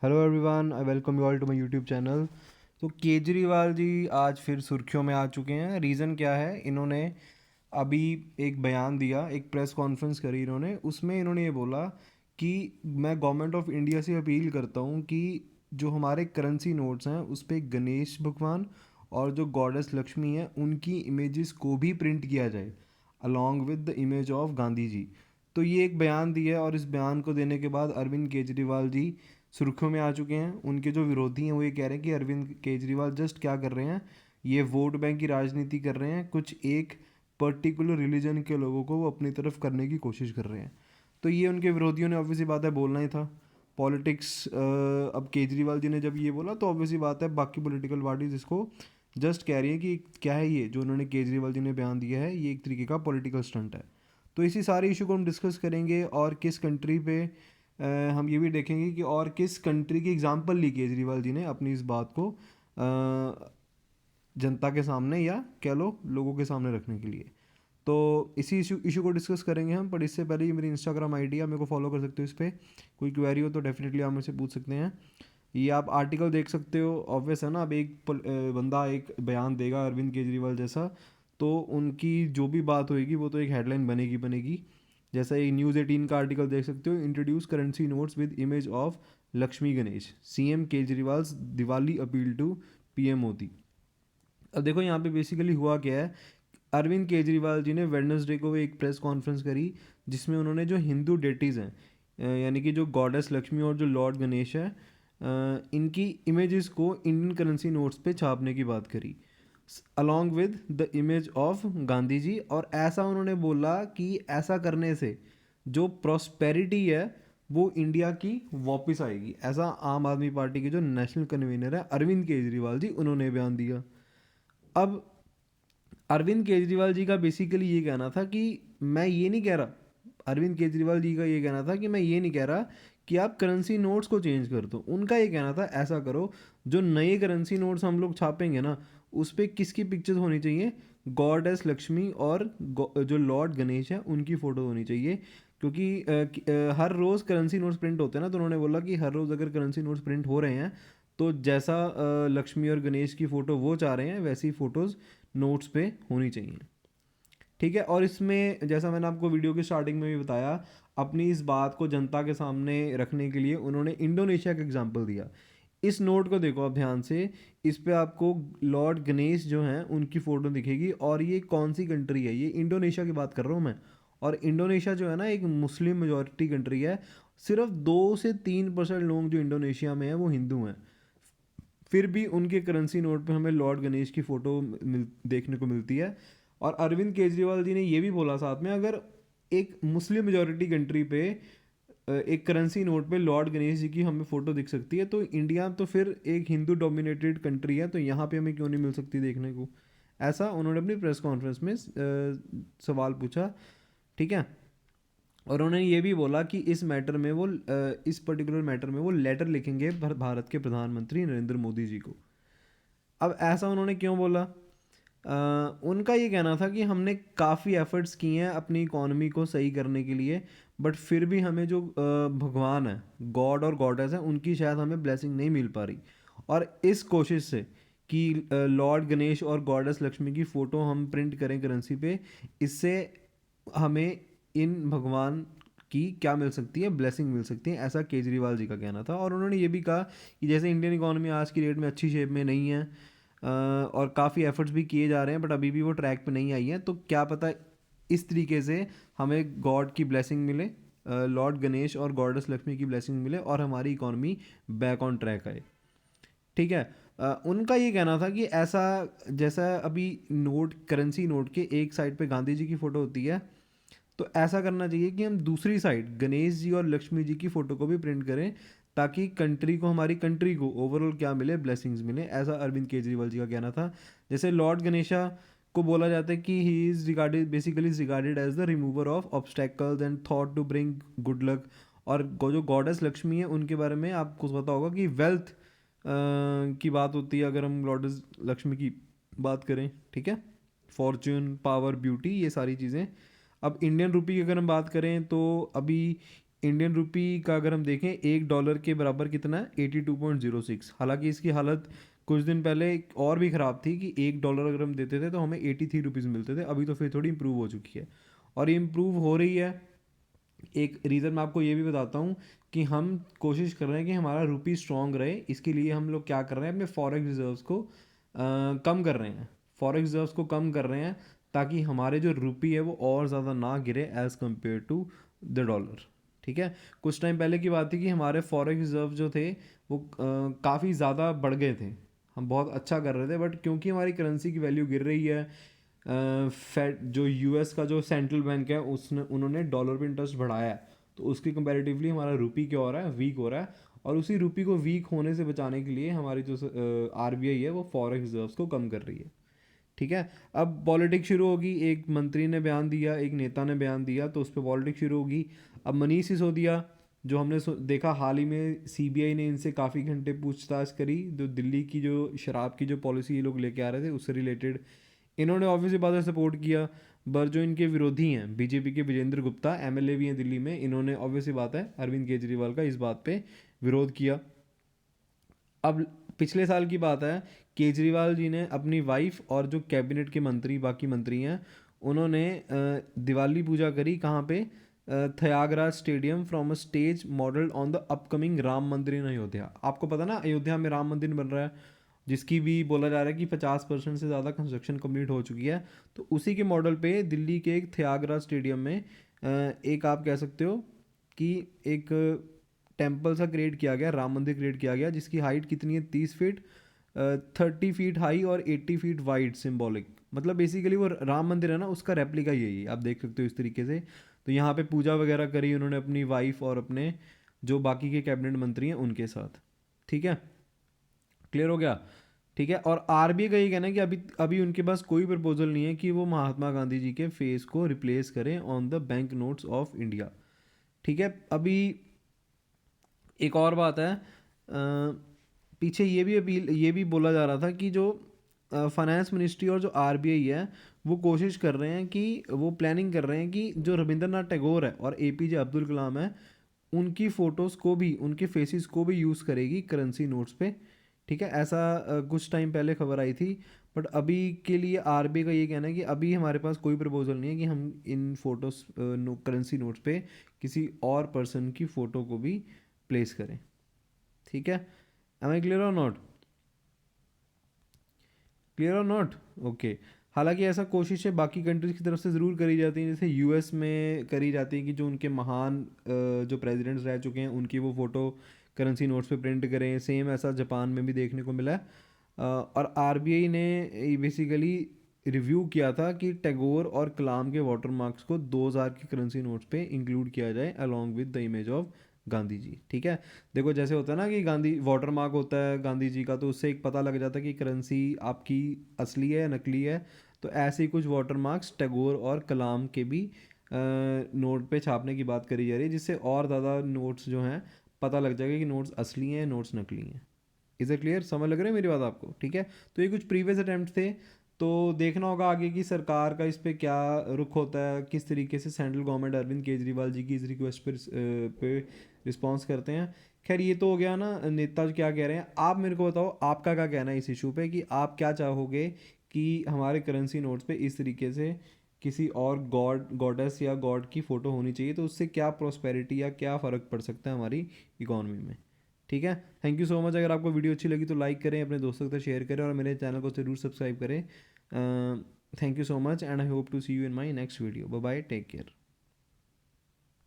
Hello everyone, I welcome you all to my YouTube channel. तो केजरीवाल जी आज फिर सुर्खियों में आ चुके हैं। रीज़न क्या है? इन्होंने अभी एक बयान दिया, एक प्रेस कॉन्फ्रेंस करी इन्होंने। उसमें इन्होंने ये बोला कि मैं गवर्नमेंट ऑफ इंडिया से अपील करता हूँ कि जो हमारे करेंसी नोट्स हैं उस पर गणेश भगवान और जो गॉडेस लक्ष्मी है उनकी इमेजेस को भी प्रिंट किया जाए along with the image of Gandhi ji. तो ये एक बयान दिया है और इस बयान को देने के बाद अरविंद केजरीवाल जी सुर्खियों में आ चुके हैं। उनके जो विरोधी हैं वो ये कह रहे हैं कि अरविंद केजरीवाल जस्ट क्या कर रहे हैं, ये वोट बैंक की राजनीति कर रहे हैं। कुछ एक पर्टिकुलर रिलीजन के लोगों को वो अपनी तरफ करने की कोशिश कर रहे हैं। तो ये उनके विरोधियों ने ऑब्वियसली बात है बोलना ही था। पॉलिटिक्स, अब केजरीवाल जी ने जब ये बोला तो ऑब्वियसली बात है बाकी पॉलिटिकल पार्टीज इसको जस्ट कह रही है कि क्या है ये जो उन्होंने केजरीवाल जी ने बयान दिया है, ये एक तरीके का पॉलिटिकल स्टंट है। तो इसी सारे इशू को हम डिस्कस करेंगे और किस कंट्री पे हम ये भी देखेंगे कि और किस कंट्री की एग्जांपल ली केजरीवाल जी ने अपनी इस बात को जनता के सामने या कह लो लोगों के सामने रखने के लिए। तो इसी इशू को डिस्कस करेंगे हम। पर इससे पहले ये मेरी इंस्टाग्राम आईडी है, आप मेरे को फॉलो कर सकते हो इस पर। कोई क्वेरी हो तो डेफिनेटली आप मुझसे पूछ सकते हैं। ये आप आर्टिकल देख सकते हो। ऑब्वियस है ना, अब एक बंदा एक बयान देगा अरविंद केजरीवाल जैसा, तो उनकी जो भी बात होएगी वो तो एक हेडलाइन बनेगी बनेगी। जैसा ये न्यूज़ 18 का आर्टिकल देख सकते हो, introduce currency notes with image of Lakshmi Ganesh, CM Kejriwal's Diwali appeal to PM Modi. अब देखो यहाँ पे बेसिकली हुआ क्या है। अरविंद केजरीवाल जी ने वेडनेसडे को एक प्रेस कॉन्फ्रेंस करी जिसमें उन्होंने जो हिंदू डेटीज़ हैं, यानी कि जो गॉडेस लक्ष्मी और जो लॉर्ड गणेश है, इनकी इमेजेस को इंडियन करेंसी नोट्स पे छापने की बात करी along with the image of Gandhi ji. और ऐसा उन्होंने बोला कि ऐसा करने से जो प्रॉस्पेरिटी है वो इंडिया की वापस आएगी। ऐसा आम आदमी पार्टी के जो नेशनल कन्वीनर है अरविंद केजरीवाल जी, उन्होंने बयान दिया। अब अरविंद केजरीवाल जी का बेसिकली ये कहना था कि मैं ये नहीं कह रहा, अरविंद केजरीवाल जी का ये कहना था कि मैं ये नहीं कह रहा कि आप करेंसी नोट्स को चेंज कर दो। उनका ये कहना था ऐसा करो, जो नए करेंसी नोट्स हम लोग छापेंगे ना उस पर किसकी पिक्चर्स होनी चाहिए, गॉड एस लक्ष्मी और जो लॉर्ड गणेश है उनकी फ़ोटो होनी चाहिए। क्योंकि हर रोज़ करेंसी नोट्स प्रिंट होते हैं ना, तो उन्होंने बोला कि हर रोज़ अगर करेंसी नोट्स प्रिंट हो रहे हैं तो जैसा लक्ष्मी और गणेश की फ़ोटो वो चाह रहे हैं वैसी फ़ोटोज़ नोट्स पे होनी चाहिए। ठीक है। और इसमें जैसा मैंने आपको वीडियो की स्टार्टिंग में भी बताया, अपनी इस बात को जनता के सामने रखने के लिए उन्होंने इंडोनेशिया का एग्जाम्पल दिया। इस नोट को देखो आप ध्यान से, इस पे आपको लॉर्ड गणेश जो हैं उनकी फ़ोटो दिखेगी। और ये कौन सी कंट्री है? ये इंडोनेशिया की बात कर रहा हूँ मैं। और इंडोनेशिया जो है ना एक मुस्लिम मेजॉरिटी कंट्री है। सिर्फ 2 से 3% लोग जो इंडोनेशिया में हैं वो हिंदू हैं। फिर भी उनके करेंसी नोट पे हमें लॉर्ड गणेश की फ़ोटो देखने को मिलती है। और अरविंद केजरीवाल जी ने ये भी बोला साथ में, अगर एक मुस्लिम मेजॉरिटी कंट्री पे एक करेंसी नोट पे लॉर्ड गणेश जी की हमें फ़ोटो दिख सकती है तो इंडिया तो फिर एक हिंदू डोमिनेटेड कंट्री है, तो यहाँ पे हमें क्यों नहीं मिल सकती देखने को। ऐसा उन्होंने अपनी प्रेस कॉन्फ्रेंस में सवाल पूछा। ठीक है। और उन्होंने ये भी बोला कि इस मैटर में वो इस पर्टिकुलर मैटर में वो लेटर लिखेंगे भारत के प्रधानमंत्री नरेंद्र मोदी जी को। अब ऐसा उन्होंने क्यों बोला? उनका ये कहना था कि हमने काफ़ी एफर्ट्स किए हैं अपनी इकॉनमी को सही करने के लिए, बट फिर भी हमें जो भगवान है, गॉड और गॉडेस है, उनकी शायद हमें ब्लेसिंग नहीं मिल पा रही। और इस कोशिश से कि लॉर्ड गणेश और गॉडेस लक्ष्मी की फ़ोटो हम प्रिंट करें करेंसी पे, इससे हमें इन भगवान की क्या मिल सकती है, ब्लेसिंग मिल सकती है। ऐसा केजरीवाल जी का कहना था। और उन्होंने ये भी कहा कि जैसे इंडियन इकॉनमी आज की डेट में अच्छी शेप में नहीं है, और काफ़ी एफर्ट्स भी किए जा रहे हैं, बट अभी भी वो ट्रैक पे नहीं आई है। तो क्या पता इस तरीके से हमें गॉड की ब्लेसिंग मिले, लॉर्ड गणेश और गॉडेस लक्ष्मी की ब्लेसिंग मिले और हमारी इकॉनमी बैक ऑन ट्रैक आए। ठीक है। उनका ये कहना था कि ऐसा जैसा अभी नोट करेंसी नोट के एक साइड पे गांधी जी की फ़ोटो होती है, तो ऐसा करना चाहिए कि हम दूसरी साइड गणेश जी और लक्ष्मी जी की फ़ोटो को भी प्रिंट करें, ताकि कंट्री को, हमारी कंट्री को ओवरऑल क्या मिले, ब्लेसिंग्स मिले। ऐसा अरविंद केजरीवाल जी का कहना था। जैसे लॉर्ड गणेशा को बोला जाता है कि he is regarded, basically is regarded as the remover of obstacles and thought to bring good luck. और जो गॉडेस लक्ष्मी है उनके बारे में आपको पता होगा कि वेल्थ की बात होती है अगर हम गॉडेस लक्ष्मी की बात करें। ठीक है। फॉर्च्यून, पावर, ब्यूटी, ये सारी चीज़ें। अब इंडियन रुपी की अगर हम बात करें तो अभी इंडियन रुपी का अगर हम देखें $1 के बराबर कितना है 82.06। हालांकि इसकी हालत कुछ दिन पहले और भी ख़राब थी कि $1 अगर हम देते थे तो हमें 83 रुपीज़ मिलते थे। अभी तो फिर थोड़ी इम्प्रूव हो चुकी है और ये इम्प्रूव हो रही है। एक रीज़न मैं आपको ये भी बताता हूँ कि हम कोशिश कर रहे हैं कि हमारा रुपी स्ट्रॉन्ग रहे। इसके लिए हम लोग क्या कर रहे हैं, अपने फॉरेक्स रिजर्व्स को कम कर रहे हैं, फॉरेक्स रिजर्व्स को कम कर रहे हैं ताकि हमारे जो रुपी है वो और ज़्यादा ना गिरे as compared to the dollar. ठीक है, कुछ टाइम पहले की बात थी कि हमारे फॉरेक्स रिजर्व जो थे वो काफ़ी ज़्यादा बढ़ गए थे, हम बहुत अच्छा कर रहे थे, बट क्योंकि हमारी करेंसी की वैल्यू गिर रही है, फेड जो यूएस का जो सेंट्रल बैंक है उन्होंने डॉलर पे इंटरेस्ट बढ़ाया है, तो उसकी कंपैरेटिवली हमारा रुपी क्या हो रहा है, वीक हो रहा है। और उसी रुपी को वीक होने से बचाने के लिए हमारी जो आरबीआई है वो फॉरेक्स रिजर्व्स को कम कर रही है। ठीक है, अब पॉलिटिक्स शुरू होगी। एक मंत्री ने बयान दिया, एक नेता ने बयान दिया, तो उस पर पॉलिटिक्स शुरू होगी। अब मनीष सिसोदिया जो हमने देखा हाल ही में सीबीआई ने इनसे काफ़ी घंटे पूछताछ करी, जो दिल्ली की जो शराब की जो पॉलिसी ये लोग लेके आ रहे थे उससे रिलेटेड इन्होंने ऑब्वियसली बात है सपोर्ट किया। पर जो इनके विरोधी हैं बीजेपी के विजेंद्र गुप्ता एमएलए भी हैं दिल्ली में, इन्होंने ऑब्वियसली बात है अरविंद केजरीवाल का इस बात पे विरोध किया। अब पिछले साल की बात है, केजरीवाल जी ने अपनी वाइफ और जो कैबिनेट के मंत्री बाकी मंत्री हैं उन्होंने दिवाली पूजा करी कहाँ पे, Thyagaraj stadium from a stage model on the upcoming Ram mandir in Ayodhya. आपको पता ना अयोध्या में राम मंदिर बन रहा है, जिसकी भी बोला जा रहा है कि 50% से ज़्यादा कंस्ट्रक्शन कंप्लीट हो चुकी है। तो उसी के मॉडल पे दिल्ली के एक थयागराज स्टेडियम में एक आप कह सकते हो कि एक टेम्पल सा क्रिएट किया गया, राम मंदिर क्रिएट किया गया, जिसकी हाइट कितनी है 30 फीट, 30 फीट हाई और 80 फीट वाइड, सिम्बॉलिक। मतलब बेसिकली वो राम मंदिर है ना उसका रेप्लिका यही है, आप देख सकते हो इस तरीके से। तो यहाँ पे पूजा वगैरह करी उन्होंने अपनी वाइफ और अपने जो बाकी के कैबिनेट मंत्री हैं उनके साथ। ठीक है, क्लियर हो गया। ठीक है, और आरबीआई का ये कहना है कि अभी अभी उनके पास कोई प्रपोजल नहीं है कि वो महात्मा गांधी जी के फेस को रिप्लेस करें on the bank notes of India. ठीक है, अभी एक और बात है, पीछे ये भी बोला जा रहा था कि जो फाइनेंस मिनिस्ट्री और जो आरबीआई है वो कोशिश कर रहे हैं कि वो प्लानिंग कर रहे हैं कि जो रविंद्रनाथ टैगोर है और एपीजे अब्दुल कलाम है उनकी फ़ोटोज़ को भी, उनके फेसेस को भी यूज़ करेगी करेंसी नोट्स पे। ठीक है, ऐसा कुछ टाइम पहले खबर आई थी, बट अभी के लिए आरबीआई का ये कहना है कि अभी हमारे पास कोई प्रपोजल नहीं है कि हम इन फोटोज़ करेंसी नोट्स पे किसी और पर्सन की फ़ोटो को भी प्लेस करें। ठीक है, एम आई क्लियर और नॉट, क्लियर और नॉट, ओके। हालांकि ऐसा कोशिशें बाकी कंट्रीज़ की तरफ से ज़रूर करी जाती हैं, जैसे यूएस में करी जाती है कि जो उनके महान जो प्रेसिडेंट्स रह चुके हैं उनकी वो फ़ोटो करेंसी नोट्स पे प्रिंट करें। सेम ऐसा जापान में भी देखने को मिला है। और आरबीआई ने बेसिकली रिव्यू किया था कि टैगोर और कलाम के वाटर मार्क्स को 2000 की करेंसी नोट्स पे इंक्लूड किया जाए along with the image of Gandhi ji. ठीक है, देखो जैसे होता है ना कि गांधी वाटर मार्क होता है गांधी जी का, तो उससे एक पता लग जाता है कि करेंसी आपकी असली है या नकली है। तो ऐसे ही कुछ वाटर मार्क्स टैगोर और कलाम के भी नोट पे छापने की बात करी जा रही है, जिससे और ज़्यादा नोट्स जो हैं पता लग जाएगा कि नोट्स असली हैं नोट्स नकली हैं। इज़ ए क्लियर, समझ लग रहा है मेरी बात आपको। ठीक है, तो ये कुछ प्रीवियस अटैम्प्ट थे, तो देखना होगा आगे की सरकार का इस पे क्या रुख होता है, किस तरीके से सेंट्रल गवर्नमेंट अरविंद केजरीवाल जी की इस रिक्वेस्ट पे रिस्पॉन्स करते हैं। खैर ये तो हो गया ना नेता क्या कह रहे हैं। आप मेरे को बताओ आपका क्या कहना है इस इशू पे, कि आप क्या चाहोगे कि हमारे करेंसी नोट्स पे इस तरीके से किसी और गॉड गॉडेस या गॉड की फ़ोटो होनी चाहिए, तो उससे क्या प्रॉस्पेरिटी या क्या फ़र्क पड़ सकता है हमारी इकॉनमी में। ठीक है, थैंक यू सो मच। अगर आपको वीडियो अच्छी लगी तो लाइक करें, अपने दोस्तों के साथ शेयर करें और मेरे चैनल को ज़रूर सब्सक्राइब करें। Thank you so much and I hope to see you in my next video. Bye bye, take care.